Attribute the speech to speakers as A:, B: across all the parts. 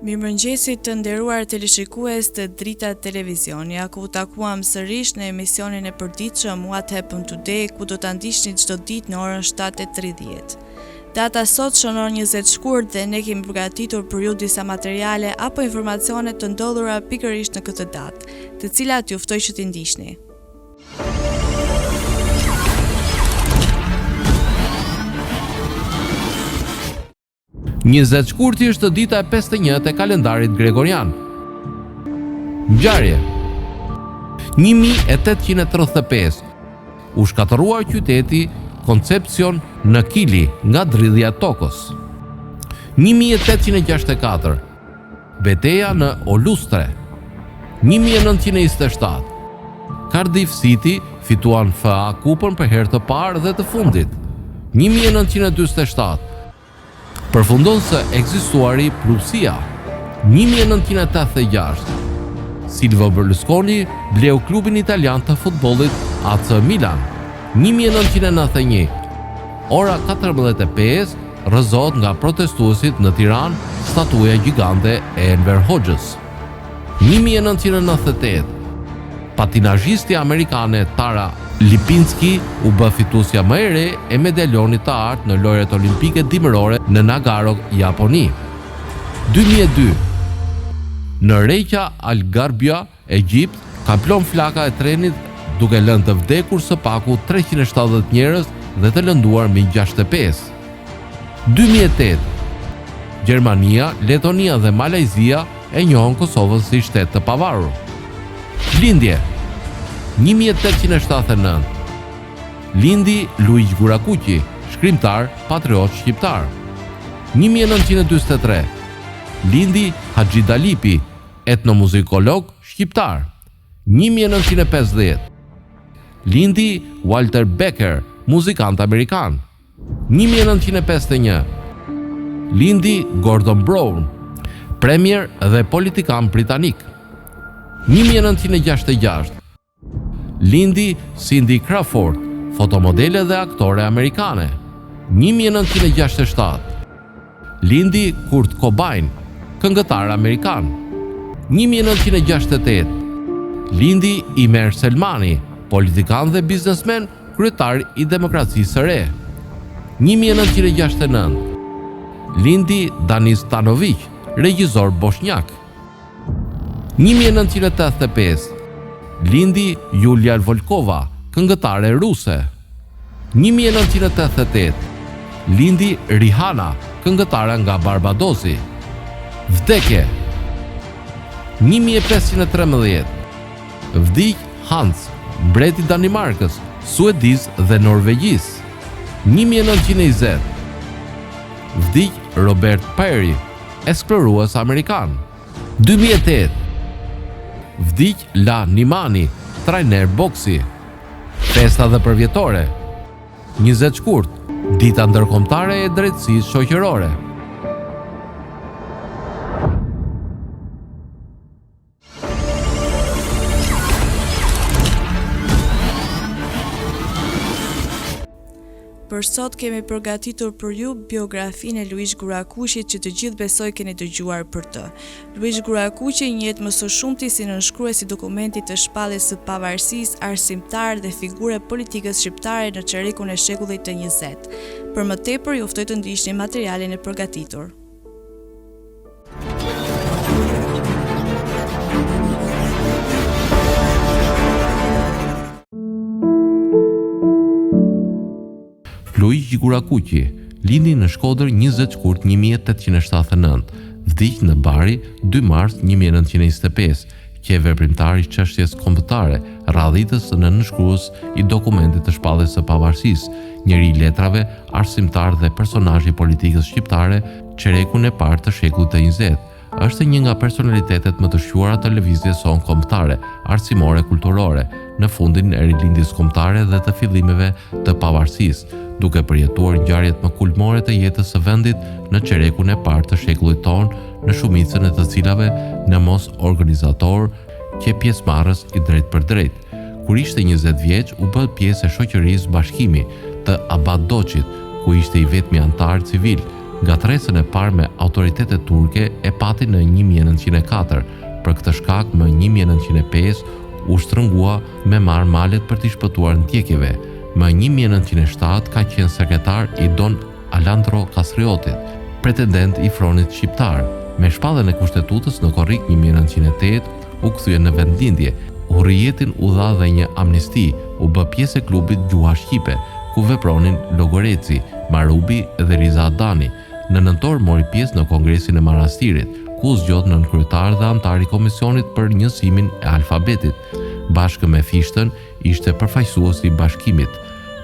A: Mirëmëngjesit të nderuar teleshikues të Drita Televizion. Ja ku takuam sërish në emisionin e përditshëm What Happened Today, ku do ta ndiqni çdo ditë në orën 7:30. Data sot shënon 20 shkurt dhe ne kemi përgatitur për ju disa materiale apo informacione të ndodhura pikërisht në këtë datë, të cilat ju ftoj që t'i ndiqni.
B: Njëzet shkurti është dita e 51 e kalendarit gregorian. Ngjarje. 1835 u shkatërrua qyteti Concepcion në Kili nga dridhja e tokës. 1864 Betejë në Olustre. 1927 Cardiff City fituan FA Kupën për herë të parë dhe të fundit. 1947 përfundon së ekzistuari Prusia. 1986 Silvio Berlusconi bleu klubin italian të futbollit AC Milan. 1991 ora 14:05 rrëzohet nga protestuesit në Tiranë statuja gjigante e Enver Hoxhës. 1998 patinazhisti amerikane Tara Lipinski u bë fituesja më e re e medaljonit të artë në lojrat olimpike dimërore në Nagano, Japoni. 2002 në Reykja Al Garbia, Egjipt, ka plon flaka e trenit duke lënë të vdekur së paku 370 njerëz dhe të lënduar mbi 65. 2008 Gjermania, Letonia dhe Malajzia e njohën Kosovën si shtet të pavarur. Lindje. 1879 lindi Luigi Gurakuqi, shkrimtar, patriot shqiptar. 1943 lindi Haxhi Dalipi, etnomuzikolog shqiptar. 1950 lindi Walter Becker, muzikant amerikan. 1951 lindi Gordon Brown, premier dhe politikan britanik. 1966 lindi Cindy Crawford, fotomodele dhe aktore amerikane. 1967 lindi Kurt Cobain, këngëtar amerikan. 1968 lindi Imer Selmani, politikan dhe biznesmen, kryetar i demokracisë së re. 1969 lindi Danis Stanovic, regjisor bosnjak. 1985 lindi Julia Volkova, këngëtare ruse. 1988 lindi Rihanna, këngëtare nga Barbadosi. Vdekje. 1513 vdiq Hans, mbreti i Danimarkës, Suediz dhe Norvegjis. 1920 vdiq Robert Peary, eksplorues amerikan. 2008 vdiq La Nimani, trajner boksi. Festa dhe përvjetore. 20 shkurt, dita ndërkombëtare e drejtësisë shoqërore.
A: Për sot kemi përgatitur për ju biografinë e Luigi Gurakuqit që të gjithë besoj keni dëgjuar për të. Luigi Gurakuqi njihet më së shumti si nënshkrues i dokumentit të shpalljes së pavarësisë, arsimtar dhe figure politikës shqiptare në çerrekun e shekullit të 20. Për më tepër ju ftoj të ndiqni materialin e përgatitur.
B: Luigi Gurakuqi lindi në Shkodër 20 shkurt 1879, vdiq në Bari 2 mars 1925, që e veprimtar i çështjes kombëtare, radhitës në nënshkrues i dokumentit të shpalljes së pavarësisë, njeri i letrave, arsimtar dhe personazh i politikës shqiptare, çerekun e parë të shekullit të 20. Është një nga personalitetet më të shquara të lëvizjes son kombëtare, arsimore, kulturore, në fundin e rilindjes kombëtare dhe të fillimeve të pavarësisë, duke përjetuar ngjarjet më kulmore të jetës së vendit në çerekun e parë të shekullit tonë, në shumicën e të cilave në mos organizator që pjesëmarrës i drejt për drejt. Kur ishte 20 vjeç, u bë pjesë e shoqërisë Bashkimi të Abad Doçit, ku ishte i vetmi antar civil, Gatresën e parë me autoritetet turke e pati në 1904, për këtë shkak më 1905 u shtrëngua me marr malet për t'i shpëtuar ndjekjeve. Më 1907 ka qenë sekretar i Don Alandro Kastriotit, pretendent i fronit shqiptar. Me shpalljen e kushtetutës në korrik 1908 u kthye në vendlindje. Hurrijetin u dha dhe një amnisti, u bë pjesë e klubit Gjuha Shqipe, ku vepronin Logoreci, Marubi dhe Riza Adani. Në nëntor mori pjesë në Kongresin e Manastirit, ku zgjodh nënkryetar dhe antar i komisionit për njësimin e alfabetit. Bashkë me Fishtën ishte përfaqësues i bashkimit.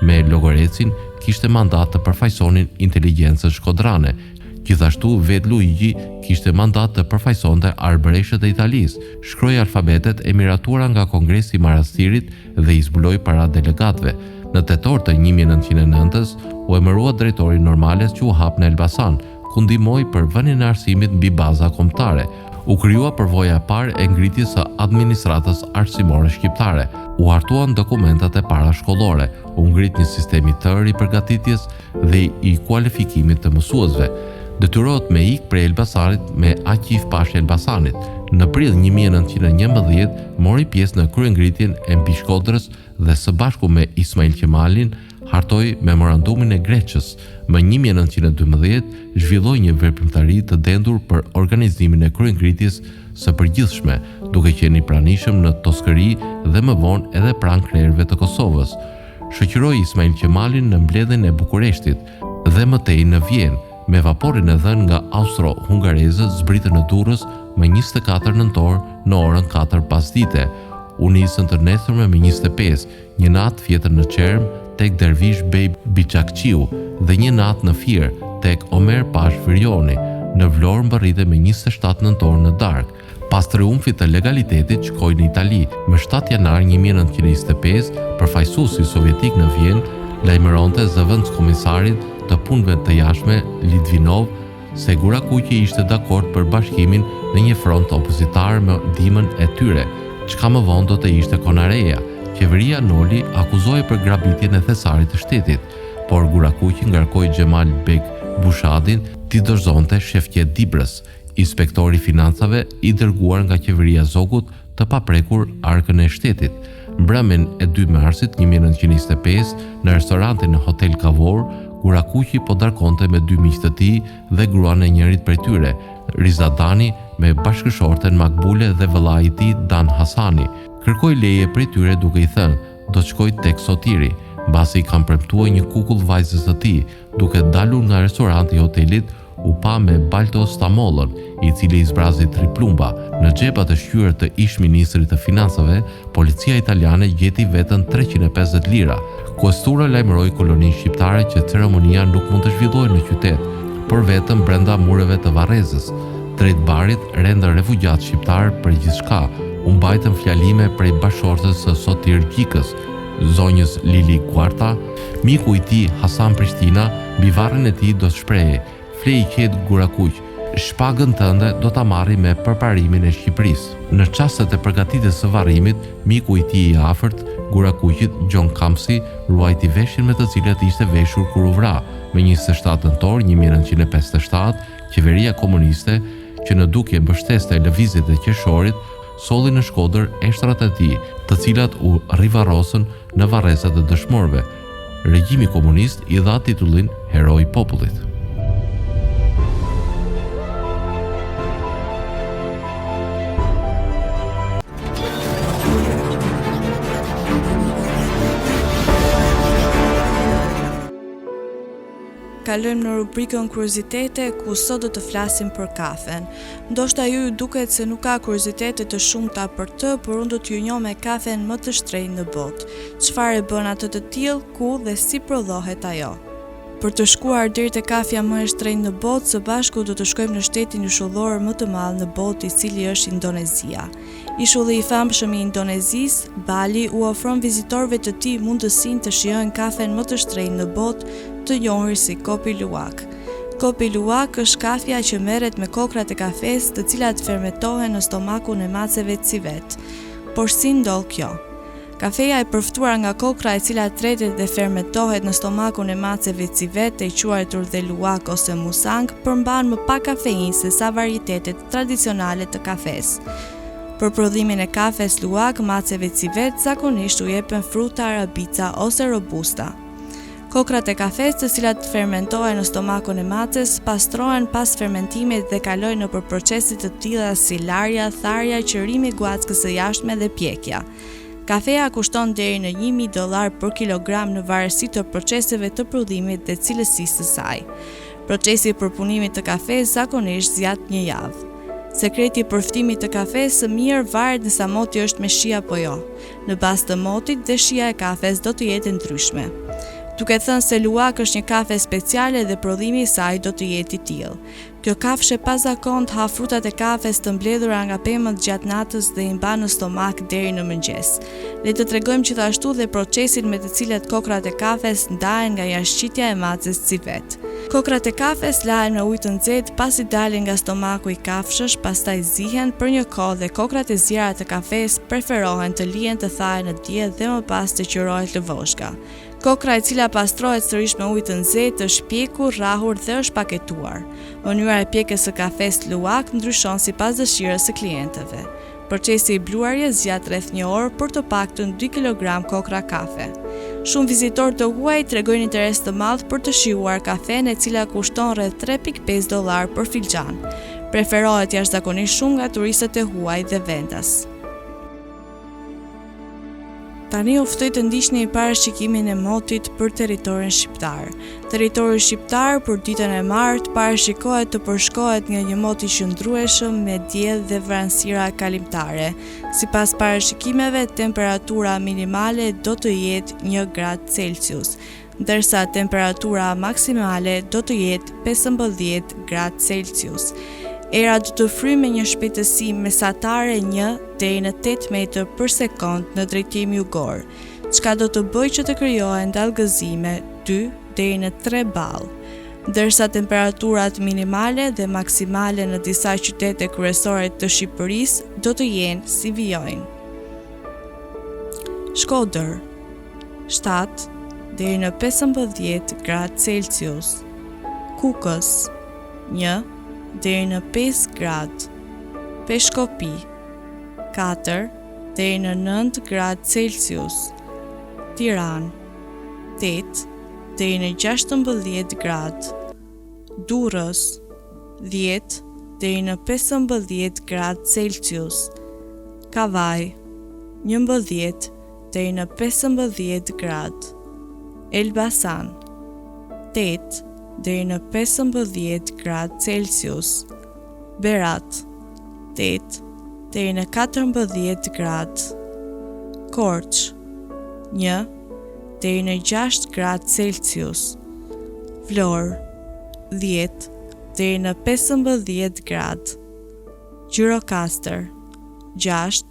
B: Me Logorecin kishte mandat të përfaqësonin inteligjencën shkodrane. Gjithashtu vet Luigi kishte mandat të përfaqësonte arbëreshët e Italisë, shkroi alfabetet e miratura nga Kongresi i Manastirit dhe i zbuloi para delegatëve. Në tetor të 1909-s u emërua drejtori normales që u hap në Elbasan, ku ndihmoi për vënien e arsimit mbi baza kombëtare. U krijua përvoja e parë e ngritjes së administratës arsimore shqiptare. U hartuan dokumentat e parashkollore, u ngrit një sistem i tërë i përgatitjes dhe i kualifikimit të mësuesve. Detyrohet me ikë prej Elbasanit me Aqif Pasha Elbasanit. Në prill 1911 mori pjesë në kryengritjen e mbi Shkodrës dhe së bashku me Ismail Qemalin hartoi memorandumin e Greçës. Më 1912 zhvilloi një veprimtari të dendur për organizimin e kryengritjes së përgjithshme, duke qenë i pranishëm në Toskëri dhe më vonë edhe pranë krerëve të Kosovës. Shoqëroi Ismail Qemalin në mbledhjen e Bukureshtit dhe më tej në Vjenë. Me vaporin e dhënë nga Austro-Hungarezët zbritën në Durrës më 24 nëntor në orën 4 pasdite. U nisën të nesërme me 25, një natë vjetër në Çerm tek Dervish Bej Biçakçiu dhe një natë në Fier tek Omer Pash Virioni. Në Vlorë mbërrite me 27 nëntor në darkë. Pas triumfit të legalitetit shkoi në Itali. Më 7 janar 1925, përfaqësuesi sovjetik në Vjenë lajmëronte zëvendëskomisarin të punëve të jashtme Litvinov se Gurakuqi ishte dakord për bashkimin në një front opozitar me ndihmën e tyre, çka më vonë do të ishte Konareja. Qeveria Noli akuzoi për grabitjen e thesarit të shtetit, por Gurakuqi ngarkoi Xhemal Bek Bushadin t'i dorëzonte shefqet Dibrës, inspektori financave i dërguar nga qeveria Zogut të paprekur arkën e shtetit. Mbrëmjen e 2 marsit 1925 në restorantin në Hotel Kavor, Gurakuqi po darkonte me 2 miq të tij dhe gruan e njërit prej tyre, Rizadani me bashkëshorten Makbule dhe vëllai i tij Dan Hasani. Kërkoi leje prej tyre duke i thënë, do të shkoj tek Sotiri, mbasi i kam premtuar një kukull vajzës së tij. Duke dalur nga restoranti i hotelit, u pa me Balto Stamollën, i cili i zbrazi 3 plumba. Në xhepat e shqyrë të ish-ministrit të financave, policia italiane gjeti vetëm 350 lira. Kuestura lajmëroi koloninë shqiptare që ceremonia nuk mund të zhvillohej në qytet, por vetëm brenda mureve të Varrezës. Drejt barit rendën refugjat shqiptar për gjithçka. U mbajtën fjalime prej bashkëshortes së Sotir Gjikës, zonjës Lili Guarta, miku i tij Hasan Prishtina, mbi varrin e tij do të shprehej: "Flej qet Gurakuq, shpagën tënde do ta marri me përparimin e Shqipërisë." Në çastet e përgatitjes së varrimit, miku i tij i afërt, Gurakuqit, John Kamsi, ruajti veshin me të cilat ishte veshur kur u vra. Me 27 nëntor 1957, qeveria komuniste, që në dukje mbështeste lëvizjet e qershorit, solli në Shkodër eshtrat e tij, të cilat u rivarrosën në varrezat e dëshmorëve. Regjimi komunist i dha titullin Heroi i Popullit.
A: Kalojmë në rubrikën kuriozitete, ku sot do të flasim për kafen. Ndoshta ju duket se nuk ka kuriozitete të shumta për të, por unë do t'ju njoh me kafen më të shtrenjtë në botë. Çfarë e bën atë të tillë, ku dhe si prodhohet ajo? Për të shkuar deri te kafja më e shtrenjtë në botë, së bashku do të shkojmë në shtetin ishullor më të madh në botë, i cili është Indonezia. Ishulli i famshëm i Indonezisë, Bali, u ofron vizitorëve të tij mundësinë të shijojnë kafen më të shtrenjtë në botë, të njohur si Kopi Luwak. Kopi Luwak është kafja që merret me kokrat e kafes, të cilat fermentohen në stomakun e maceve civet. Por si ndodh kjo? Kafeja e përftuar nga kokra e cila tretet dhe fermentohet në stomakun e maceve civet e quajtur dhe luwak ose musang përmban më pak kafeinë se sa varietetet tradicionale të kafes. Për prodhimin e kafes luwak, maceve civet zakonisht u jepen fruta arabica ose robusta. Kokrat e kafes, të cilat fermentohen në stomakun e maces, pastrohen pas fermentimit dhe kalojnë nëpër procese të tilla si larja, tharja, qërimi i guackës së jashtme dhe pjekja. Kafeja kushton deri në $1.000 për kilogram në varësi të proceseve të prodhimit dhe cilësisë së saj. Procesi i përpunimit të kafes zakonisht zgjat 1 javë. Sekreti i përftimit të kafes së mirë varet nëse moti është me shi apo jo. Në bazë të motit dhe shija e kafes do të jetë ndryshme. Duke thënë se luwak është një kafe speciale dhe prodhimi i saj do të jetë I tillë. Kjo kafshë pazakont ha frutat e kafes të mbledhura nga pemët gjatë natës dhe I mban në stomak deri në mëngjes. Le të tregojmë gjithashtu dhe procesin me të cilat kokrat e kafes ndahen nga jashtëqitja e macës civet. Kokrat e kafes lahen me ujë të nxehtë pasi dalin nga stomaku I kafshësh, pastaj zihen për një kohë dhe kokrat e zjera të kafes preferohen të lihen të thahen në dje dhe më pas të qërohet lëvoshka. Kokra e cila pastrohet sërish me ujë të nxehtë është pjekur, rrahur dhe është paketuar. Mënyra e pjekjes së kafes luwak ndryshon sipas dëshirës së klientëve. Procesi I bluarjes zgjat rreth 1 orë për të paktën 2 kg kokra kafe. Shumë vizitorë të huaj tregojnë interes të madh për të shijuar kafen e cila kushton rreth $3.5 për filxhan. Preferohet jashtëzakonisht shumë nga turistët e huaj dhe vendas. Tani u ftoj të ndiqni parashikimin e motit për territorin shqiptar. Territori shqiptar për ditën e martë parashikohet të përshkohet nga një mot I qëndrueshëm me diell dhe vranësira kalimtare. Sipas parashikimeve, temperatura minimale do të jetë 1 gradë Celsius, ndërsa temperatura maksimale do të jetë 15 gradë Celsius. Era do të fryjë me një shpejtësi mesatare 1 deri në 8 metër për sekond në drejtim jugor, çka do të bëjë që të krijohen dallgëzime 2 deri në 3 ball, ndërsa temperaturat minimale dhe maksimale në disa qytete kryesore të Shqipërisë do të jenë si vijojnë. Shkodër 7 deri në 15 gradë Celsius, Kukës 1 deri në 5 gradë, Peshkopi 4 deri në 9 gradë Celsius, Tiranë 8 deri në 16 gradë, Durrës 10 deri në 15 gradë Celsius, Kavaj 11 deri në 15 gradë, Elbasan 8 deri në 15 gradë Celsius, Berat 8 deri në 14 gradë, Korç 1 deri në 6 gradë Celsius, Vlorë 10 deri në 15 gradë, Gjirokastër 6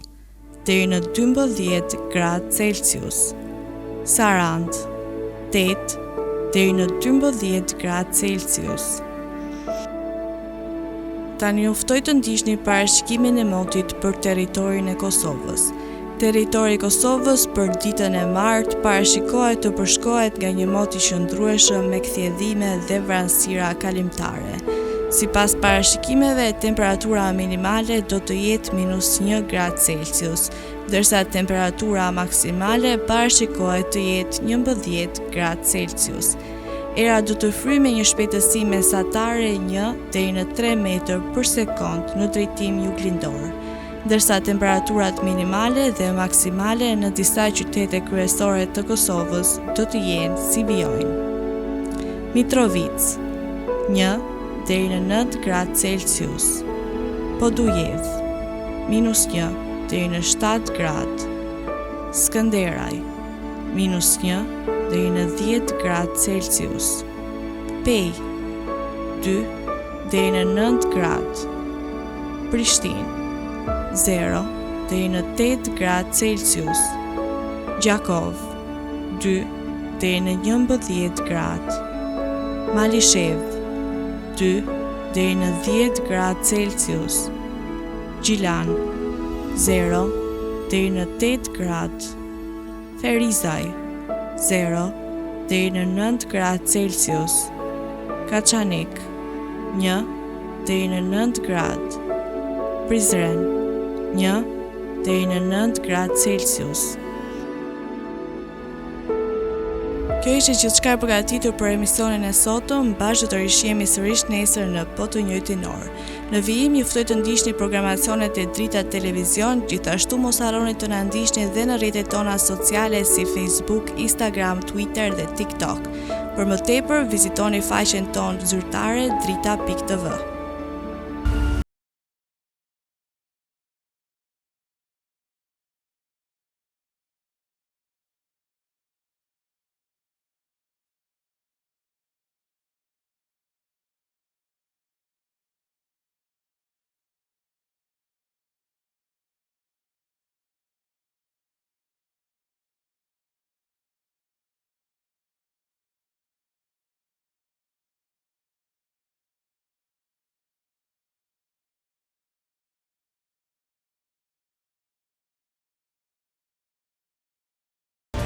A: deri në 12 gradë Celsius, Sarandë 8 deri në 12 gradë Celsius. Tani u ftoj të ndiqni parashikimin e motit për territorin e Kosovës. Territori I Kosovës për ditën e martë parashikohet të përshkohet nga një mot I qëndrueshëm me kthjedhime dhe vranësira kalimtare. Sipas parashikimeve, temperatura minimale do të jetë -1 gradë Celsius, ndërsa temperatura maksimale parashikohet të jetë 11 gradë Celsius. Era do të fryjë me një shpejtësi mesatare 1 deri në 3 metër për sekond në drejtim juglindor, ndërsa temperaturat minimale dhe maksimale në disa qytete kryesore të Kosovës do të jenë si vijojnë. Mitrovica 1 deri në 9 gradë Celsius, Podujev -1 deri në 7 gradë, Skënderaj -1 deri në 10 gradë Celsius, Pej 2 deri në 9 gradë, Prishtinë 0 deri në 8 gradë Celsius, Gjakov 2 deri në 11 gradë, Malishev 2 deri në 10 gradë Celsius, Gjilan 0 deri në 8 gradë, Ferizaj 0 deri në 9 gradë Celsius. Kaçanik 1 deri në 9 gradë. Prizren 1 deri në 9 gradë Celsius. Kjo ishte gjithçka e përgatitur për emisionin e sotëm, bashkë të rishihemi sërish nesër në të njëjtin orë. Në vijim ju ftoj të ndiqni programacionet e Drita Televizion, gjithashtu mos harroni të na ndiqni dhe në rrjetet tona sociale si Facebook, Instagram, Twitter dhe TikTok. Për më tepër, vizitoni faqen tonë zyrtare drita.tv.